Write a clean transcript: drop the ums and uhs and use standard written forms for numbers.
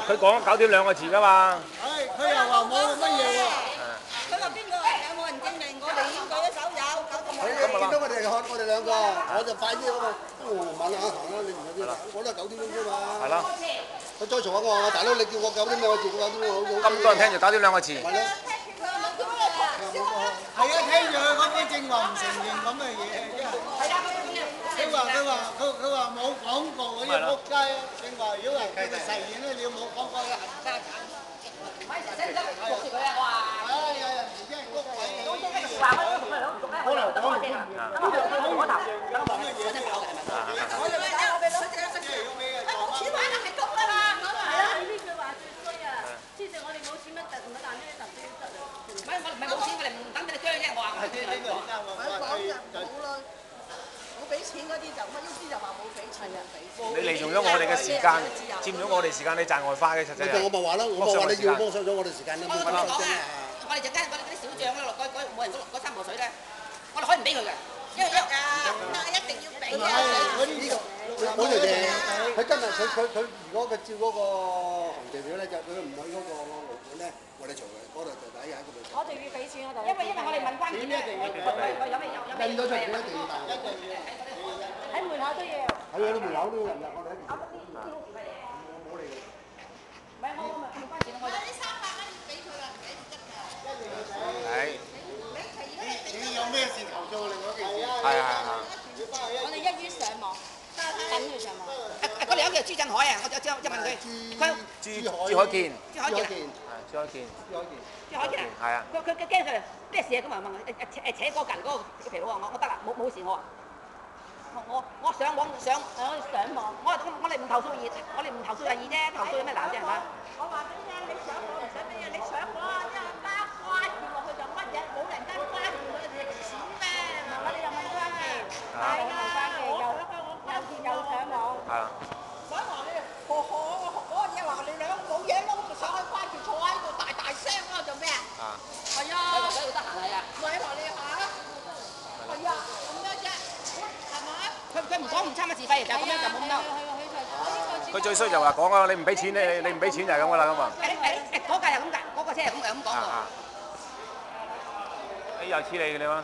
佢講9點2個字㗎嘛。佢又話冇乜嘢喎。佢話邊個有冇人證明？我哋已經舉咗手有9點2。佢見到我哋兩個，我就快啲咁啊！問下行啦，你唔有啲，我都係9點鐘啫嘛。係咯。佢再嘈下我話大佬，你叫我9點2個字，9點2個字。咁多人聽住9點2個字。係咯。係啊，聽住佢嗰啲正話唔承認咁嘅嘢，真係。佢話冇廣告嗰啲仆街，正話如果係佢哋實現咧，你要冇廣告嘅冚家產。唔係成日焗住佢啊！我話。有人時真係谷鬼嘅。話我同佢兩個咧，我就講先。咁我頭，等我講乜嘢先搞嘅係咪？我哋冇錢玩係谷啊嘛！係啊！呢句話最衰啊！之前我哋冇錢乜特同佢彈呢啲特先得啊！唔係冇錢，我哋唔等俾你追啫。我話我係呢個啱啊！冇啦。冇俾錢嗰啲就乜喐啲就話冇俾錢啊！你利用咗我哋嘅時間，佔咗我哋時間，你賺外快嘅實際係。我咪話啦，我話你要剝削咗我哋時間啦，冇我辦法講啊！我哋陣間嗰啲小將咧落嗰每人嗰3磅水咧，我哋可以唔俾佢嘅，因為一定要俾啊！嗰啲我哋佢今日佢如果佢照嗰個行程表咧，就佢唔喺嗰個路盤咧，我哋做嘅嗰度就底下一個。我哋要俾錢嗰度，因為我哋問關鍵咧，我有咩印咗出嚟一定要喺門口都要。喺嗰啲門口都要入，我哋一定。冇嚟。唔係我問關鍵，我有啲300蚊要俾佢啦，唔俾唔得㗎。係。你有咩事投訴另外一件事？係。我哋一於上網，等佢上網。嗰條友叫朱振海啊，我就問佢，朱海健。朱海健。朱海健。朱海健啊。係啊。佢驚佢咩事啊？咁啊問佢扯過近嗰個皮佬啊，我得啦，冇事我話。我上網上網，我哋唔投訴義，我哋唔投訴係義啫，投訴有咩難啫係嘛？我話俾你聽，你上網唔使乜嘢，你上網一家關住落去就乜嘢，冇人家關住佢哋值錢咩？我哋又問關鍵，係啦，又上網，係啊。所以話你我嘢話你兩冇嘢咯，咁咪上去關住坐喺度大聲咯，做咩啊？係啊。喺度得閒係啊。咪話你下啦。係啊，咁樣啫。佢唔講唔參乜自費，就咁樣就冇咁嬲。佢最衰就話講啊，你唔俾錢你唔俾錢就係咁噶啦咁啊。嗰架又咁㗎，嗰個車又咁講。又黐你嘅你嘛？